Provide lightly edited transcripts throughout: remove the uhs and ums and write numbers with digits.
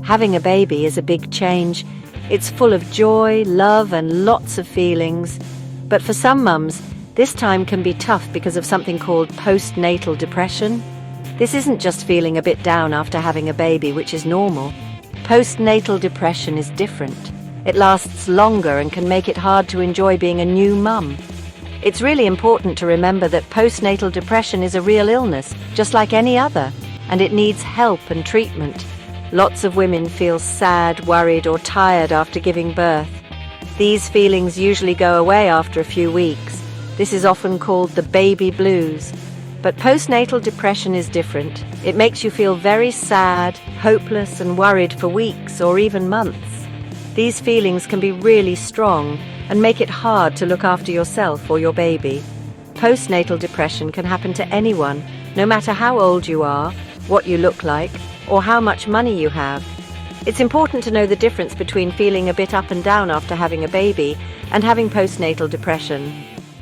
Having a baby is a big change. It's full of joy, love, and lots of feelings. But for some mums, this time can be tough because of something called postnatal depression. This isn't just feeling a bit down after having a baby, which is normal. Postnatal depression is different. It lasts longer and can make it hard to enjoy being a new mum. It's really important to remember that postnatal depression is a real illness, just like any other, and it needs help and treatment. Lots of women feel sad, worried, or tired after giving birth. These feelings usually go away after a few weeks. This is often called the baby blues. But postnatal depression is different. It makes you feel very sad, hopeless, and worried for weeks or even months. These feelings can be really strong and make it hard to look after yourself or your baby. Postnatal depression can happen to anyone, no matter how old you are, what you look like, or how much money you have. It's important to know the difference between feeling a bit up and down after having a baby and having postnatal depression.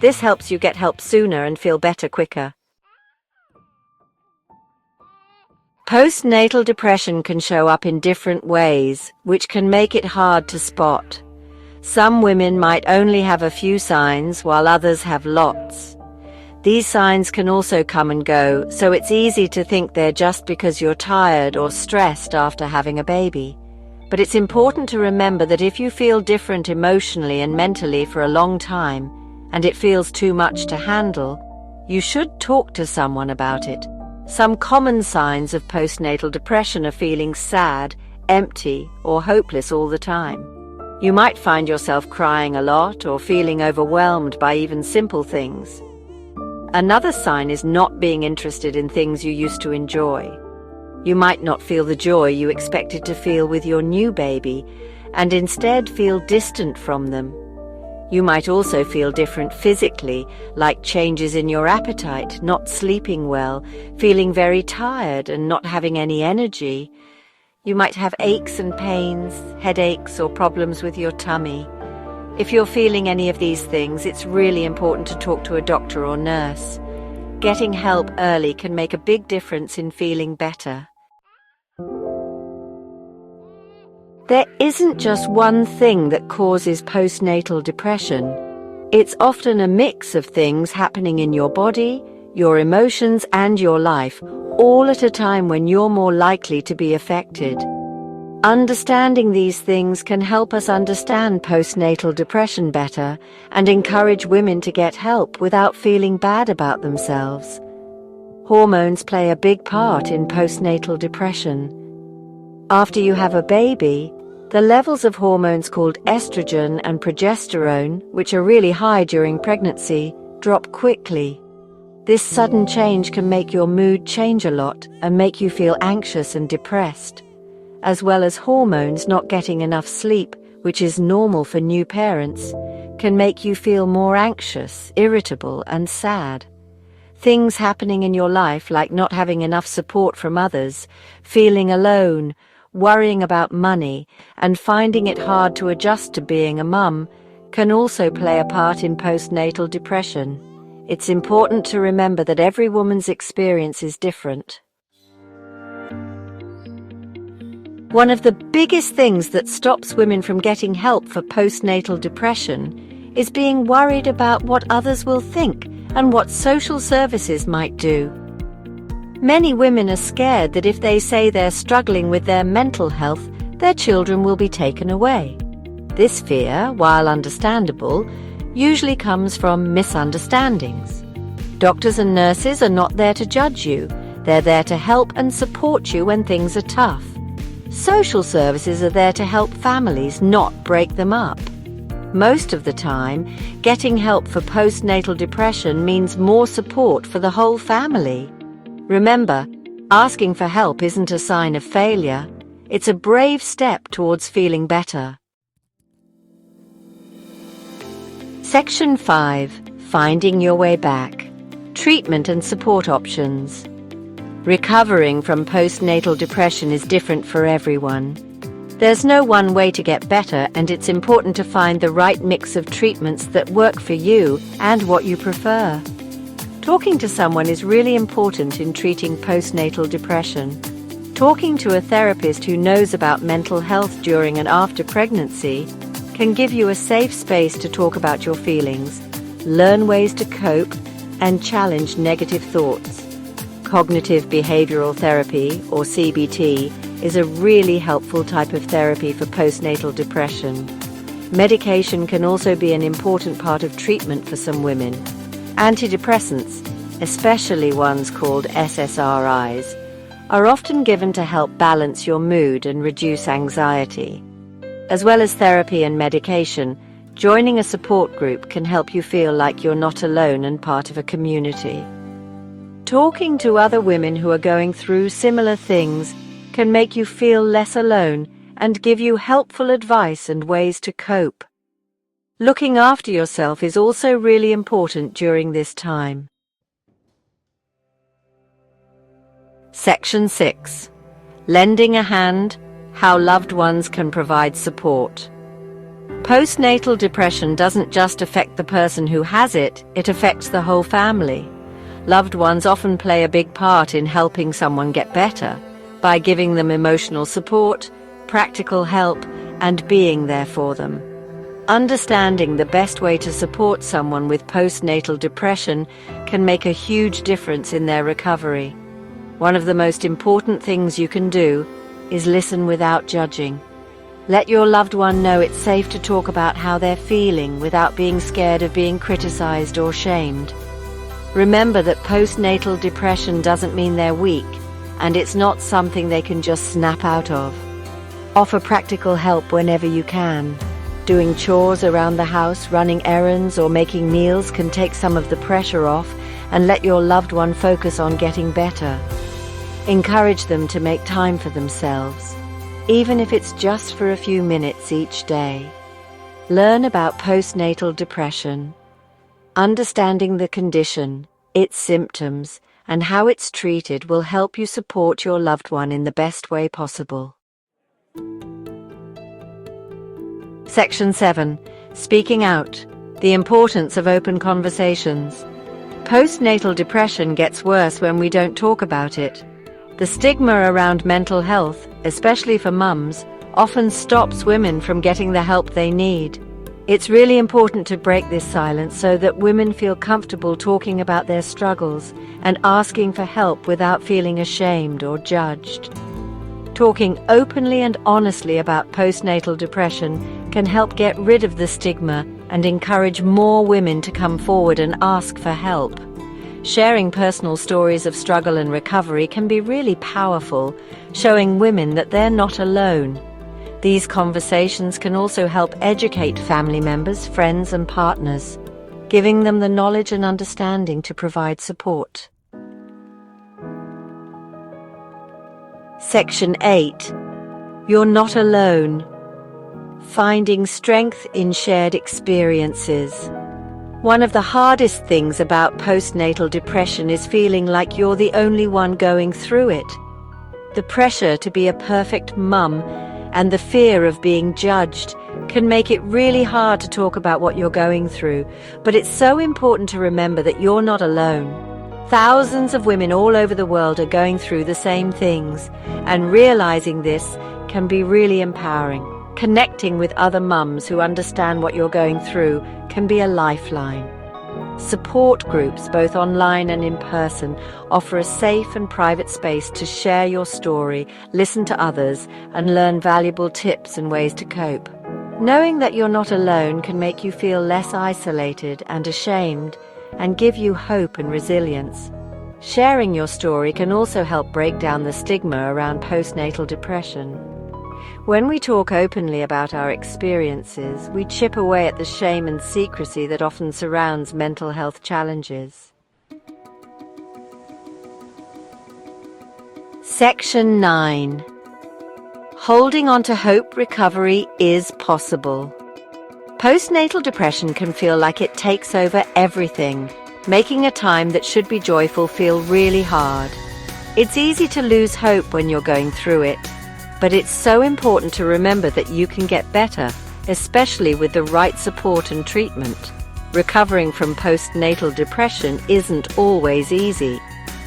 This helps you get help sooner and feel better quicker. Postnatal depression can show up in different ways, which can make it hard to spot. Some women might only have a few signs, while others have lots. These signs can also come and go, so it's easy to think they're just because you're tired or stressed after having a baby. But it's important to remember that if you feel different emotionally and mentally for a long time, and it feels too much to handle, you should talk to someone about it. Some common signs of postnatal depression are feeling sad, empty, or hopeless all the time. You might find yourself crying a lot or feeling overwhelmed by even simple things. Another sign is not being interested in things you used to enjoy. You might not feel the joy you expected to feel with your new baby, and instead feel distant from them. You might also feel different physically, like changes in your appetite, not sleeping well, feeling very tired and not having any energy. You might have aches and pains, headaches, or problems with your tummy. If you're feeling any of these things, it's really important to talk to a doctor or nurse. Getting help early can make a big difference in feeling better. There isn't just one thing that causes postnatal depression. It's often a mix of things happening in your body, your emotions, and your life, all at a time when you're more likely to be affected. Understanding these things can help us understand postnatal depression better and encourage women to get help without feeling bad about themselves. Hormones play a big part in postnatal depression. After you have a baby, the levels of hormones called estrogen and progesterone, which are really high during pregnancy, drop quickly. This sudden change can make your mood change a lot and make you feel anxious and depressed, as well as hormones not getting enough sleep, which is normal for new parents, can make you feel more anxious, irritable, and sad. Things happening in your life like not having enough support from others, feeling alone, worrying about money, and finding it hard to adjust to being a mum can also play a part in postnatal depression. It's important to remember that every woman's experience is different. One of the biggest things that stops women from getting help for postnatal depression is being worried about what others will think and what social services might do. Many women are scared that if they say they're struggling with their mental health, their children will be taken away. This fear, while understandable, usually comes from misunderstandings. Doctors and nurses are not there to judge you. They're there to help and support you when things are tough. Social services are there to help families, not break them up. Most of the time, getting help for postnatal depression means more support for the whole family. Remember, asking for help isn't a sign of failure. It's a brave step towards feeling better. Section 5. Finding your way back. Treatment and support options. Recovering from postnatal depression is different for everyone. There's no one way to get better, and it's important to find the right mix of treatments that work for you and what you prefer. Talking to someone is really important in treating postnatal depression. Talking to a therapist who knows about mental health during and after pregnancy can give you a safe space to talk about your feelings, learn ways to cope, and challenge negative thoughts. Cognitive behavioral therapy, or CBT, is a really helpful type of therapy for postnatal depression. Medication can also be an important part of treatment for some women. Antidepressants, especially ones called SSRIs, are often given to help balance your mood and reduce anxiety. As well as therapy and medication, joining a support group can help you feel like you're not alone and part of a community. Talking to other women who are going through similar things can make you feel less alone and give you helpful advice and ways to cope. Looking after yourself is also really important during this time. Section 6. Lending a hand: How loved ones can provide support. Postnatal depression doesn't just affect the person who has it, it affects the whole family. Loved ones often play a big part in helping someone get better by giving them emotional support, practical help, and being there for them. Understanding the best way to support someone with postnatal depression can make a huge difference in their recovery. One of the most important things you can do is listen without judging. Let your loved one know it's safe to talk about how they're feeling without being scared of being criticized or shamed. Remember that postnatal depression doesn't mean they're weak, and it's not something they can just snap out of. Offer practical help whenever you can. Doing chores around the house, running errands, or making meals can take some of the pressure off and let your loved one focus on getting better. Encourage them to make time for themselves, even if it's just for a few minutes each day. Learn about postnatal depression. Understanding the condition, its symptoms, and how it's treated will help you support your loved one in the best way possible. Section 7. Speaking out: The importance of open conversations. Postnatal depression gets worse when we don't talk about it. The stigma around mental health, especially for mums, often stops women from getting the help they need. It's really important to break this silence so that women feel comfortable talking about their struggles and asking for help without feeling ashamed or judged. Talking openly and honestly about postnatal depression can help get rid of the stigma and encourage more women to come forward and ask for help. Sharing personal stories of struggle and recovery can be really powerful, showing women that they're not alone. These conversations can also help educate family members, friends, and partners, giving them the knowledge and understanding to provide support. Section 8. You're not alone. Finding strength in shared experiences. One of the hardest things about postnatal depression is feeling like you're the only one going through it. The pressure to be a perfect mum and the fear of being judged can make it really hard to talk about what you're going through, but it's so important to remember that you're not alone. Thousands of women all over the world are going through the same things, and realizing this can be really empowering. Connecting with other mums who understand what you're going through can be a lifeline. Support groups, both online and in person, offer a safe and private space to share your story, listen to others, and learn valuable tips and ways to cope. Knowing that you're not alone can make you feel less isolated and ashamed, and give you hope and resilience. Sharing your story can also help break down the stigma around postnatal depression. When we talk openly about our experiences, we chip away at the shame and secrecy that often surrounds mental health challenges. Section 9. Holding on to hope: recovery is possible. Postnatal depression can feel like it takes over everything, making a time that should be joyful feel really hard. It's easy to lose hope when you're going through it, but it's so important to remember that you can get better, especially with the right support and treatment. Recovering from postnatal depression isn't always easy.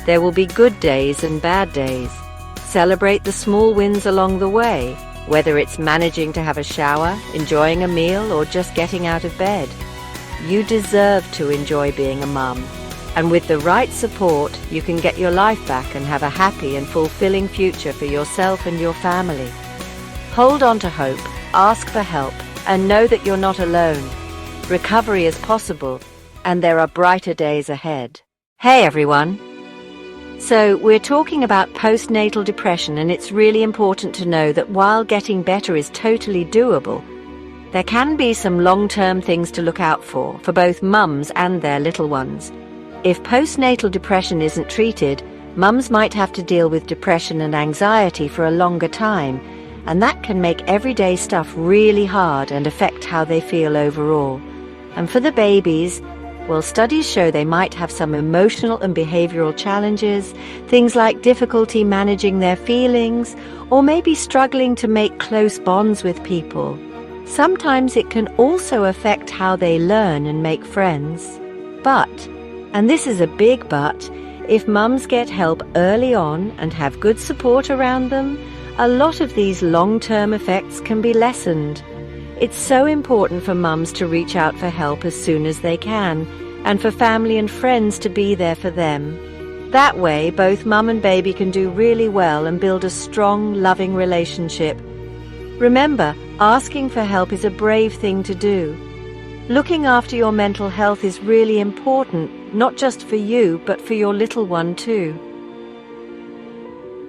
There will be good days and bad days. Celebrate the small wins along the way, whether it's managing to have a shower, enjoying a meal, or just getting out of bed. You deserve to enjoy being a mum. And with the right support, you can get your life back and have a happy and fulfilling future for yourself and your family. Hold on to hope, ask for help, and know that you're not alone. Recovery is possible, and there are brighter days ahead. Hey everyone! So, we're talking about postnatal depression, and it's really important to know that while getting better is totally doable, there can be some long-term things to look out for both mums and their little ones. If postnatal depression isn't treated, mums might have to deal with depression and anxiety for a longer time, and that can make everyday stuff really hard and affect how they feel overall. And for the babies, well, studies show they might have some emotional and behavioral challenges, things like difficulty managing their feelings, or maybe struggling to make close bonds with people. Sometimes it can also affect how they learn and make friends. But, and this is a big but, if mums get help early on and have good support around them, a lot of these long-term effects can be lessened. It's so important for mums to reach out for help as soon as they can, and for family and friends to be there for them. That way, both mum and baby can do really well and build a strong, loving relationship. Remember, asking for help is a brave thing to do. Looking after your mental health is really important, not just for you, but for your little one too.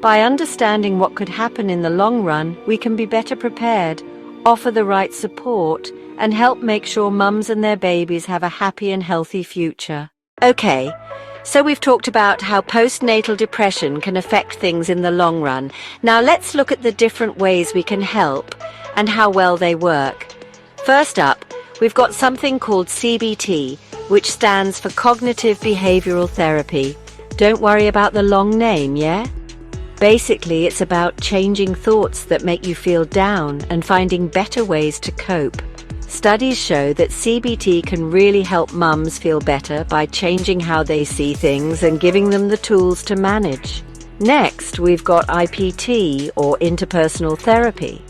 By understanding what could happen in the long run, we can be better prepared, offer the right support, and help make sure mums and their babies have a happy and healthy future. Okay, so we've talked about how postnatal depression can affect things in the long run. Now let's look at the different ways we can help and how well they work. First up, we've got something called CBT, which stands for Cognitive Behavioral Therapy. Don't worry about the long name, yeah? Basically, it's about changing thoughts that make you feel down and finding better ways to cope. Studies show that CBT can really help mums feel better by changing how they see things and giving them the tools to manage. Next, we've got IPT, or interpersonal therapy.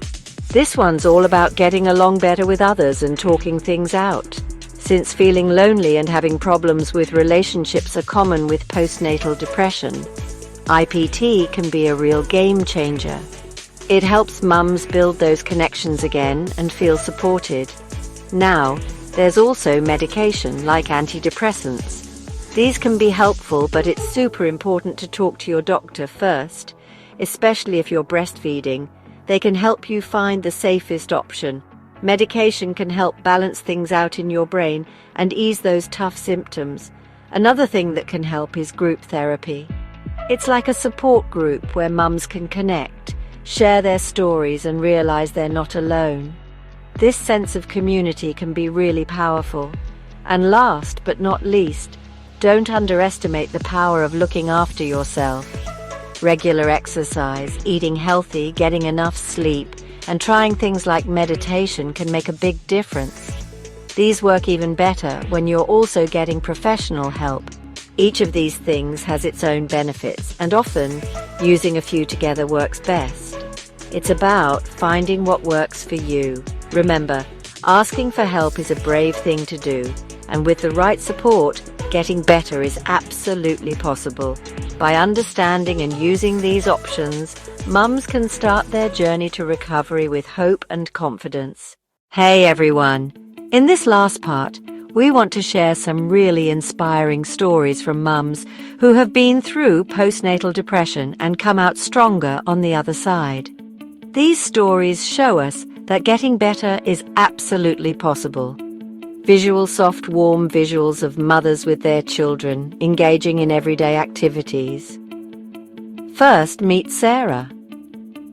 This one's all about getting along better with others and talking things out. Since feeling lonely and having problems with relationships are common with postnatal depression, IPT can be a real game changer. It helps mums build those connections again and feel supported. Now, there's also medication like antidepressants. These can be helpful, but it's super important to talk to your doctor first, especially if you're breastfeeding. They can help you find the safest option. Medication can help balance things out in your brain and ease those tough symptoms. Another thing that can help is group therapy. It's like a support group where mums can connect, share their stories, and realize they're not alone. This sense of community can be really powerful. And last but not least, don't underestimate the power of looking after yourself. Regular exercise, eating healthy, getting enough sleep, and trying things like meditation can make a big difference. These work even better when you're also getting professional help. Each of these things has its own benefits, and often using a few together works best. It's about finding what works for you. Remember, asking for help is a brave thing to do, and with the right support, getting better is absolutely possible. By understanding and using these options, mums can start their journey to recovery with hope and confidence. Hey everyone! In this last part, we want to share some really inspiring stories from mums who have been through postnatal depression and come out stronger on the other side. These stories show us that getting better is absolutely possible. Visual, soft, warm visuals of mothers with their children engaging in everyday activities. First, meet Sarah.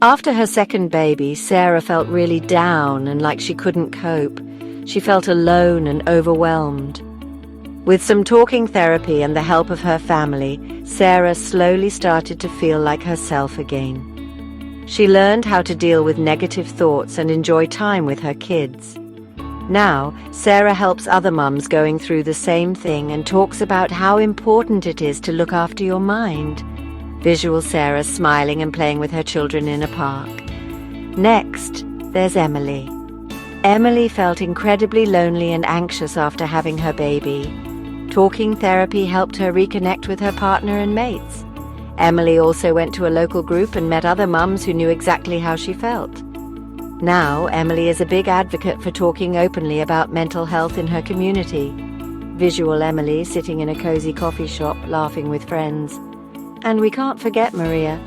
After her second baby, Sarah felt really down and like she couldn't cope. She felt alone and overwhelmed. With some talking therapy and the help of her family, Sarah slowly started to feel like herself again. She learned how to deal with negative thoughts and enjoy time with her kids. Now, Sarah helps other mums going through the same thing and talks about how important it is to look after your mind. Visual Sarah smiling and playing with her children in a park. Next, there's Emily. Emily felt incredibly lonely and anxious after having her baby. Talking therapy helped her reconnect with her partner and mates. Emily also went to a local group and met other mums who knew exactly how she felt. Now, Emily is a big advocate for talking openly about mental health in her community. Visual Emily sitting in a cozy coffee shop laughing with friends. And we can't forget Maria.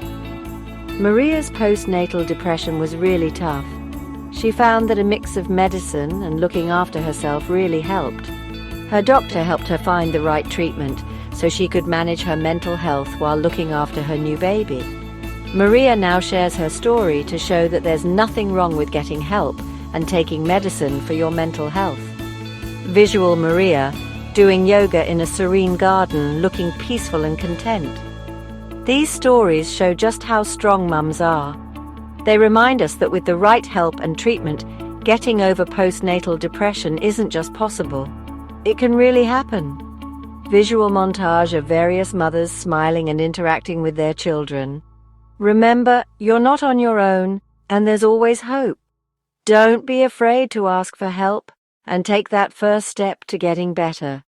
Maria's postnatal depression was really tough. She found that a mix of medicine and looking after herself really helped. Her doctor helped her find the right treatment so she could manage her mental health while looking after her new baby. Maria now shares her story to show that there's nothing wrong with getting help and taking medicine for your mental health. Visual Maria, doing yoga in a serene garden, looking peaceful and content. These stories show just how strong mums are. They remind us that with the right help and treatment, getting over postnatal depression isn't just possible. It can really happen. Visual montage of various mothers smiling and interacting with their children. Remember, you're not on your own, and there's always hope. Don't be afraid to ask for help, and take that first step to getting better.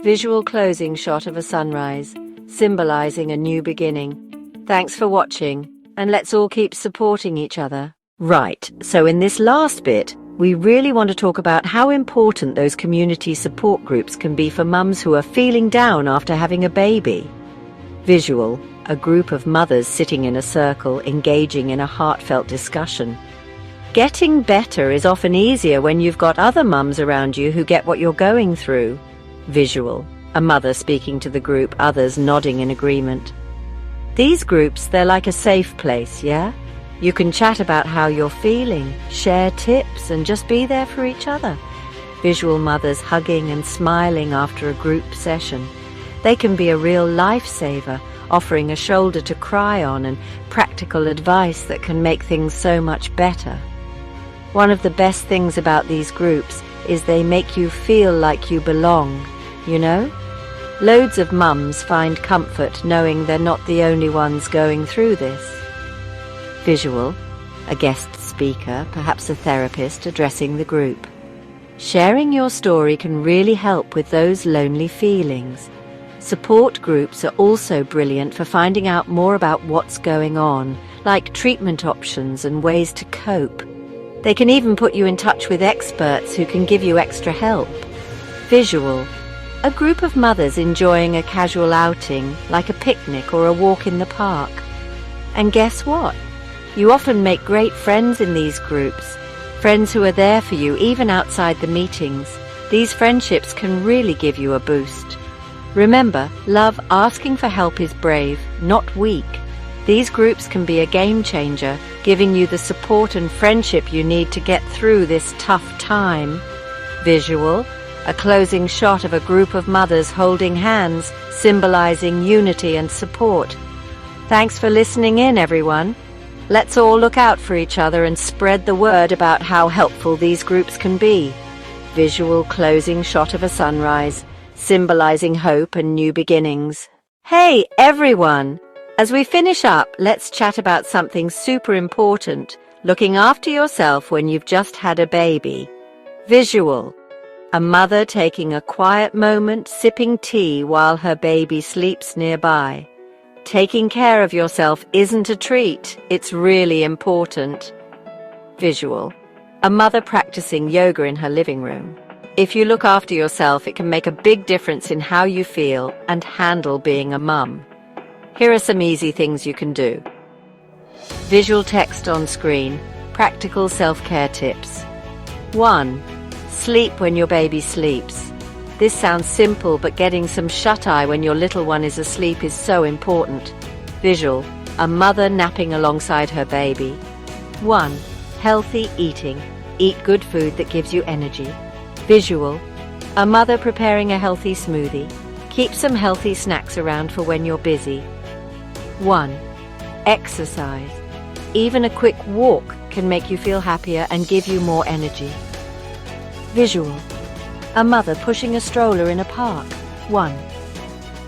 Visual closing shot of a sunrise, symbolizing a new beginning. Thanks for watching, and let's all keep supporting each other. Right, so in this last bit, we really want to talk about how important those community support groups can be for mums who are feeling down after having a baby. Visual, a group of mothers sitting in a circle, engaging in a heartfelt discussion. Getting better is often easier when you've got other mums around you who get what you're going through. Visual, a mother speaking to the group, others nodding in agreement. These groups, they're like a safe place, yeah? You can chat about how you're feeling, share tips, and just be there for each other. Visual mothers hugging and smiling after a group session. They can be a real lifesaver, offering a shoulder to cry on and practical advice that can make things so much better. One of the best things about these groups is they make you feel like you belong, you know? Loads of mums find comfort knowing they're not the only ones going through this. Visual, a guest speaker, perhaps a therapist addressing the group. Sharing your story can really help with those lonely feelings. Support groups are also brilliant for finding out more about what's going on, like treatment options and ways to cope. They can even put you in touch with experts who can give you extra help. Visual, a group of mothers enjoying a casual outing, like a picnic or a walk in the park. And guess what? You often make great friends in these groups, friends who are there for you even outside the meetings. These friendships can really give you a boost. Remember, love, asking for help is brave, not weak. These groups can be a game changer, giving you the support and friendship you need to get through this tough time. Visual, a closing shot of a group of mothers holding hands, symbolizing unity and support. Thanks for listening in, everyone. Let's all look out for each other and spread the word about how helpful these groups can be. Visual closing shot of a sunrise, symbolizing hope and new beginnings. Hey, everyone! As we finish up, let's chat about something super important, looking after yourself when you've just had a baby. Visual, a mother taking a quiet moment, sipping tea while her baby sleeps nearby. Taking care of yourself isn't a treat, it's really important. Visual, a mother practicing yoga in her living room. If you look after yourself, it can make a big difference in how you feel and handle being a mum. Here are some easy things you can do. Visual text on screen, practical self-care tips. 1. Sleep when your baby sleeps. This sounds simple, but getting some shut-eye when your little one is asleep is so important. Visual, a mother napping alongside her baby. 1. Healthy eating. Eat good food that gives you energy. Visual, a mother preparing a healthy smoothie. Keep some healthy snacks around for when you're busy. 1. Exercise. Even a quick walk can make you feel happier and give you more energy. Visual, a mother pushing a stroller in a park. 1.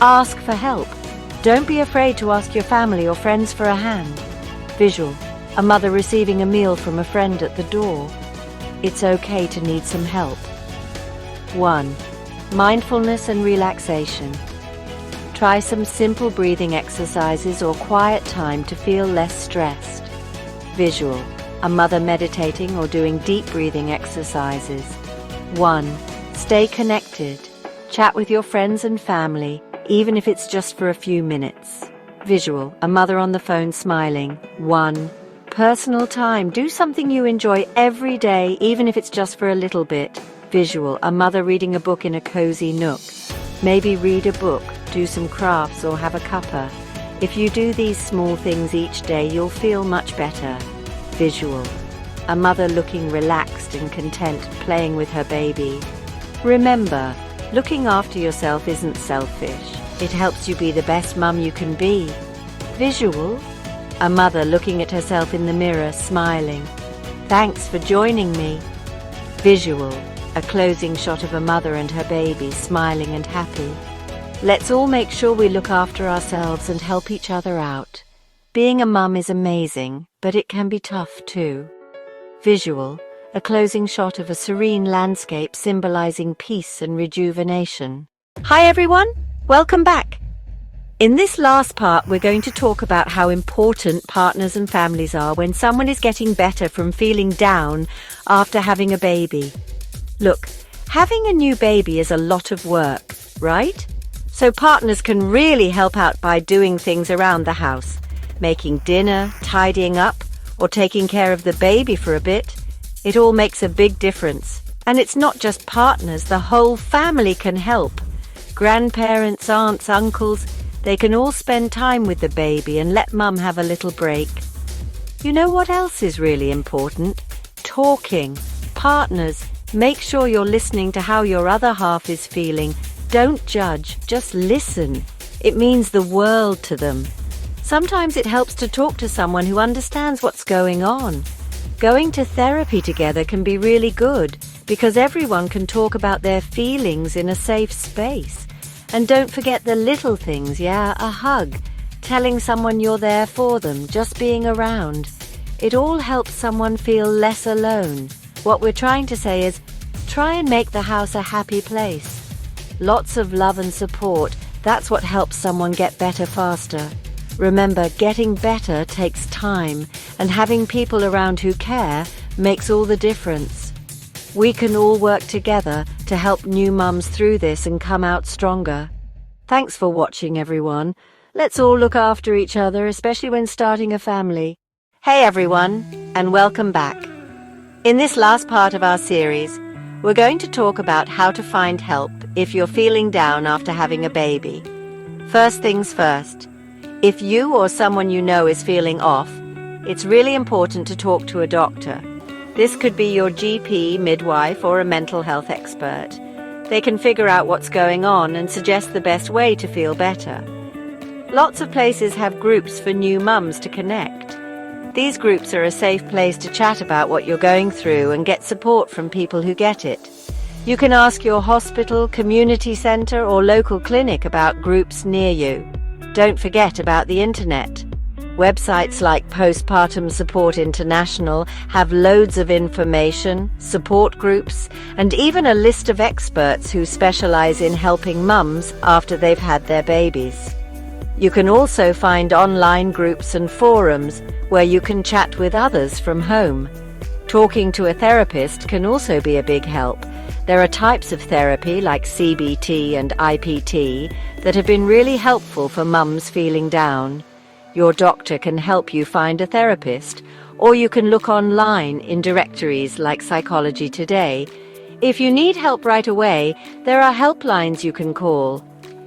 Ask for help. Don't be afraid to ask your family or friends for a hand. Visual, a mother receiving a meal from a friend at the door. It's okay to need some help. 1. Mindfulness and relaxation. Try some simple breathing exercises or quiet time to feel less stressed. Visual, a mother meditating or doing deep breathing exercises. 1. Stay connected. Chat with your friends and family, even if it's just for a few minutes. Visual, a mother on the phone smiling. 1. Personal time. Do something you enjoy every day, even if it's just for a little bit. Visual, a mother reading a book in a cozy nook. Maybe read a book, do some crafts, or have a cuppa. If you do these small things each day, you'll feel much better. Visual, a mother looking relaxed and content, playing with her baby. Remember, looking after yourself isn't selfish. It helps you be the best mum you can be. Visual, a mother looking at herself in the mirror, smiling. Thanks for joining me. Visual, a closing shot of a mother and her baby, smiling and happy. Let's all make sure we look after ourselves and help each other out. Being a mum is amazing, but it can be tough too. Visual, a closing shot of a serene landscape symbolizing peace and rejuvenation. Hi everyone, welcome back. In this last part, we're going to talk about how important partners and families are when someone is getting better from feeling down after having a baby. Look, having a new baby is a lot of work, right? So partners can really help out by doing things around the house, making dinner, tidying up, or taking care of the baby for a bit. It all makes a big difference. And it's not just partners, the whole family can help. Grandparents, aunts, uncles, they can all spend time with the baby and let mum have a little break. You know what else is really important? Talking. Partners, make sure you're listening to how your other half is feeling. Don't judge, just listen. It means the world to them. Sometimes it helps to talk to someone who understands what's going on. Going to therapy together can be really good because everyone can talk about their feelings in a safe space. And don't forget the little things, a hug, telling someone you're there for them, just being around. It all helps someone feel less alone. What we're trying to say is, try and make the house a happy place. Lots of love and support, that's what helps someone get better faster. Remember, getting better takes time, and having people around who care makes all the difference. We can all work together to help new mums through this and come out stronger. Thanks for watching, everyone. Let's all look after each other, especially when starting a family. Hey everyone, and welcome back. In this last part of our series, we're going to talk about how to find help if you're feeling down after having a baby. First things first, if you or someone you know is feeling off, it's really important to talk to a doctor. This could be your GP, midwife, or a mental health expert. They can figure out what's going on and suggest the best way to feel better. Lots of places have groups for new mums to connect. These groups are a safe place to chat about what you're going through and get support from people who get it. You can ask your hospital, community centre, or local clinic about groups near you. Don't forget about the internet. Websites like Postpartum Support International have loads of information, support groups, and even a list of experts who specialize in helping mums after they've had their babies. You can also find online groups and forums where you can chat with others from home. Talking to a therapist can also be a big help. There are types of therapy like CBT and IPT that have been really helpful for mums feeling down. Your doctor can help you find a therapist, or you can look online in directories like Psychology Today. If you need help right away, there are helplines you can call.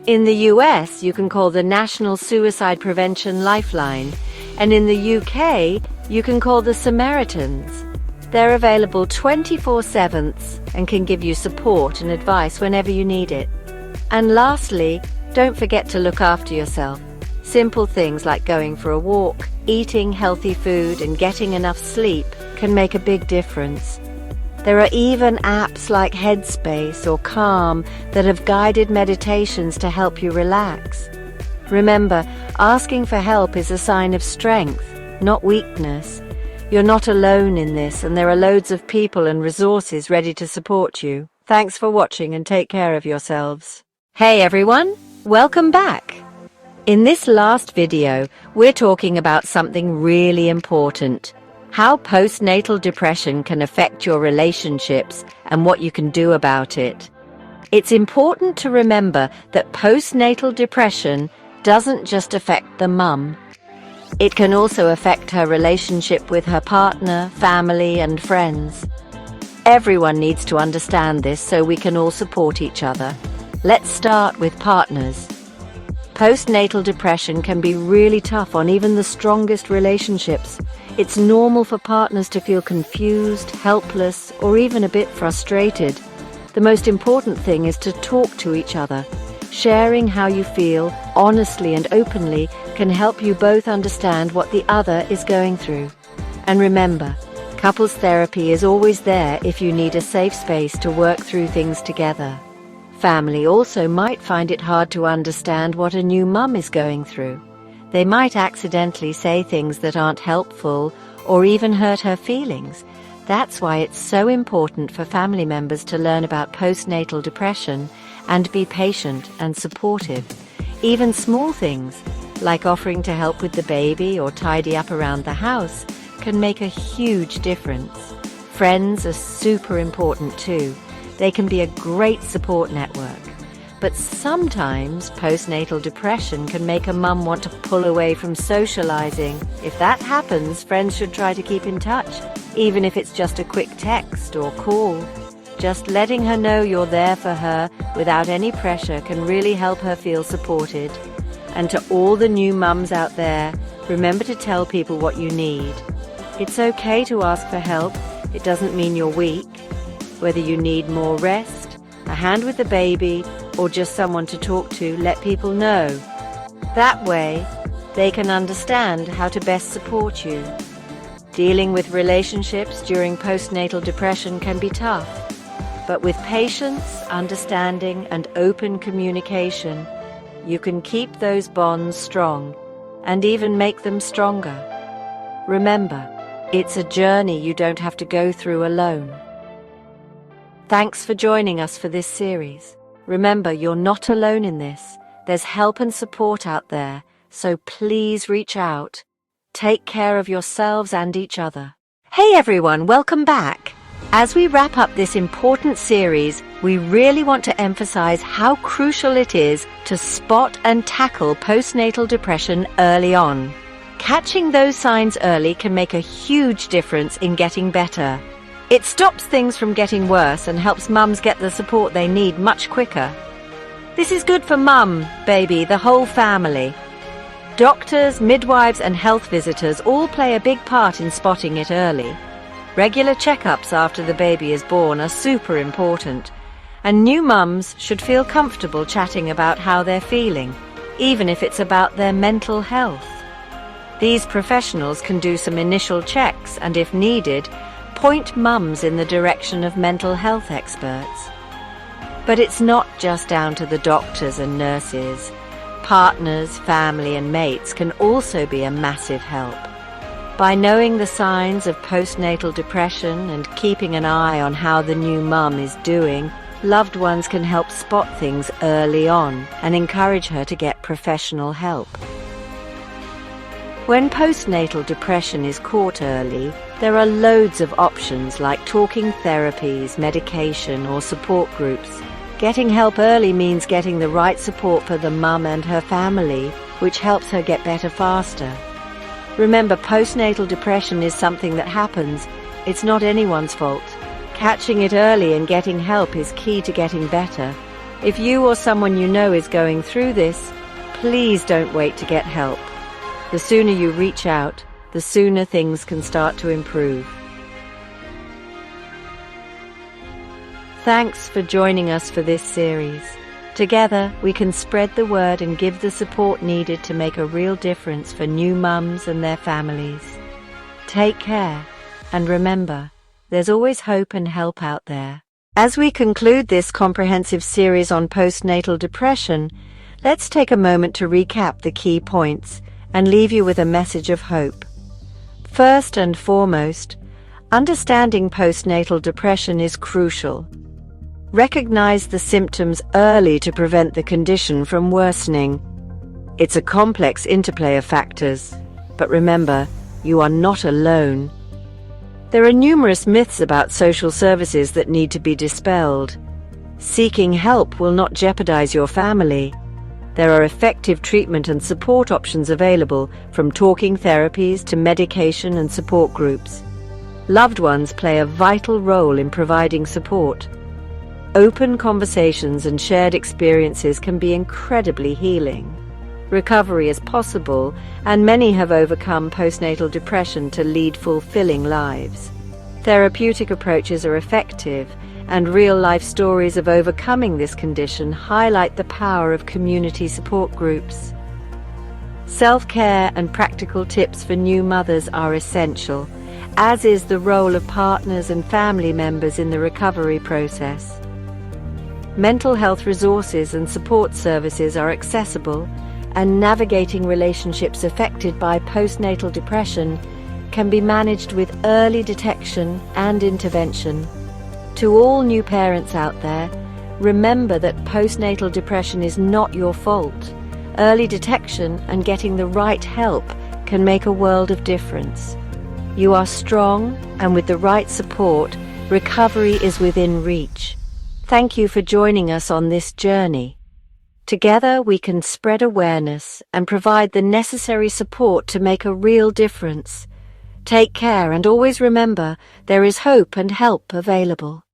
In the US, you can call the National Suicide Prevention Lifeline, and in the UK, you can call the Samaritans. They're available 24/7 and can give you support and advice whenever you need it. And lastly, don't forget to look after yourself. Simple things like going for a walk, eating healthy food, and getting enough sleep can make a big difference. There are even apps like Headspace or Calm that have guided meditations to help you relax. Remember, asking for help is a sign of strength, not weakness. You're not alone in this, and there are loads of people and resources ready to support you. Thanks for watching and take care of yourselves. Hey everyone, welcome back. In this last video, we're talking about something really important: how postnatal depression can affect your relationships and what you can do about it. It's important to remember that postnatal depression doesn't just affect the mum. It can also affect her relationship with her partner, family, and friends. Everyone needs to understand this so we can all support each other. Let's start with partners. Postnatal depression can be really tough on even the strongest relationships. It's normal for partners to feel confused, helpless, or even a bit frustrated. The most important thing is to talk to each other. Sharing how you feel, honestly and openly, can help you both understand what the other is going through. And remember, couples therapy is always there if you need a safe space to work through things together. Family also might find it hard to understand what a new mum is going through. They might accidentally say things that aren't helpful or even hurt her feelings. That's why it's so important for family members to learn about postnatal depression and be patient and supportive. Even small things, like offering to help with the baby or tidy up around the house, can make a huge difference. Friends are super important too. They can be a great support network. But sometimes postnatal depression can make a mum want to pull away from socializing. If that happens, friends should try to keep in touch, even if it's just a quick text or call. Just letting her know you're there for her without any pressure can really help her feel supported. And to all the new mums out there, remember to tell people what you need. It's okay to ask for help. It doesn't mean you're weak. Whether you need more rest, a hand with the baby, or just someone to talk to, let people know. That way, they can understand how to best support you. Dealing with relationships during postnatal depression can be tough, but with patience, understanding, and open communication, you can keep those bonds strong and even make them stronger. Remember, it's a journey you don't have to go through alone. Thanks for joining us for this series. Remember, you're not alone in this. There's help and support out there, so please reach out. Take care of yourselves and each other. Hey everyone, welcome back. As we wrap up this important series, we really want to emphasize how crucial it is to spot and tackle postnatal depression early on. Catching those signs early can make a huge difference in getting better. It stops things from getting worse and helps mums get the support they need much quicker. This is good for mum, baby, the whole family. Doctors, midwives, and health visitors all play a big part in spotting it early. Regular checkups after the baby is born are super important, and new mums should feel comfortable chatting about how they're feeling, even if it's about their mental health. These professionals can do some initial checks and, if needed, point mums in the direction of mental health experts. But it's not just down to the doctors and nurses. Partners, family, and mates can also be a massive help. By knowing the signs of postnatal depression and keeping an eye on how the new mum is doing, loved ones can help spot things early on and encourage her to get professional help. When postnatal depression is caught early, there are loads of options like talking therapies, medication, or support groups. Getting help early means getting the right support for the mum and her family, which helps her get better faster. Remember, postnatal depression is something that happens. It's not anyone's fault. Catching it early and getting help is key to getting better. If you or someone you know is going through this, please don't wait to get help. The sooner you reach out, the sooner things can start to improve. Thanks for joining us for this series. Together, we can spread the word and give the support needed to make a real difference for new mums and their families. Take care, and remember, there's always hope and help out there. As we conclude this comprehensive series on postnatal depression, Let's take a moment to recap the key points and leave you with a message of hope. First and foremost, understanding postnatal depression is crucial. Recognize the symptoms early to prevent the condition from worsening. It's a complex interplay of factors, but remember, you are not alone. There are numerous myths about social services that need to be dispelled. Seeking help will not jeopardize your family. There are effective treatment and support options available, from talking therapies to medication and support groups. Loved ones play a vital role in providing support. Open conversations and shared experiences can be incredibly healing. Recovery is possible, and many have overcome postnatal depression to lead fulfilling lives. Therapeutic approaches are effective, and real-life stories of overcoming this condition highlight the power of community support groups. Self-care and practical tips for new mothers are essential, as is the role of partners and family members in the recovery process. Mental health resources and support services are accessible, and navigating relationships affected by postnatal depression can be managed with early detection and intervention. To all new parents out there, remember that postnatal depression is not your fault. Early detection and getting the right help can make a world of difference. You are strong, and with the right support, recovery is within reach. Thank you for joining us on this journey. Together we can spread awareness and provide the necessary support to make a real difference. Take care, and always remember, there is hope and help available.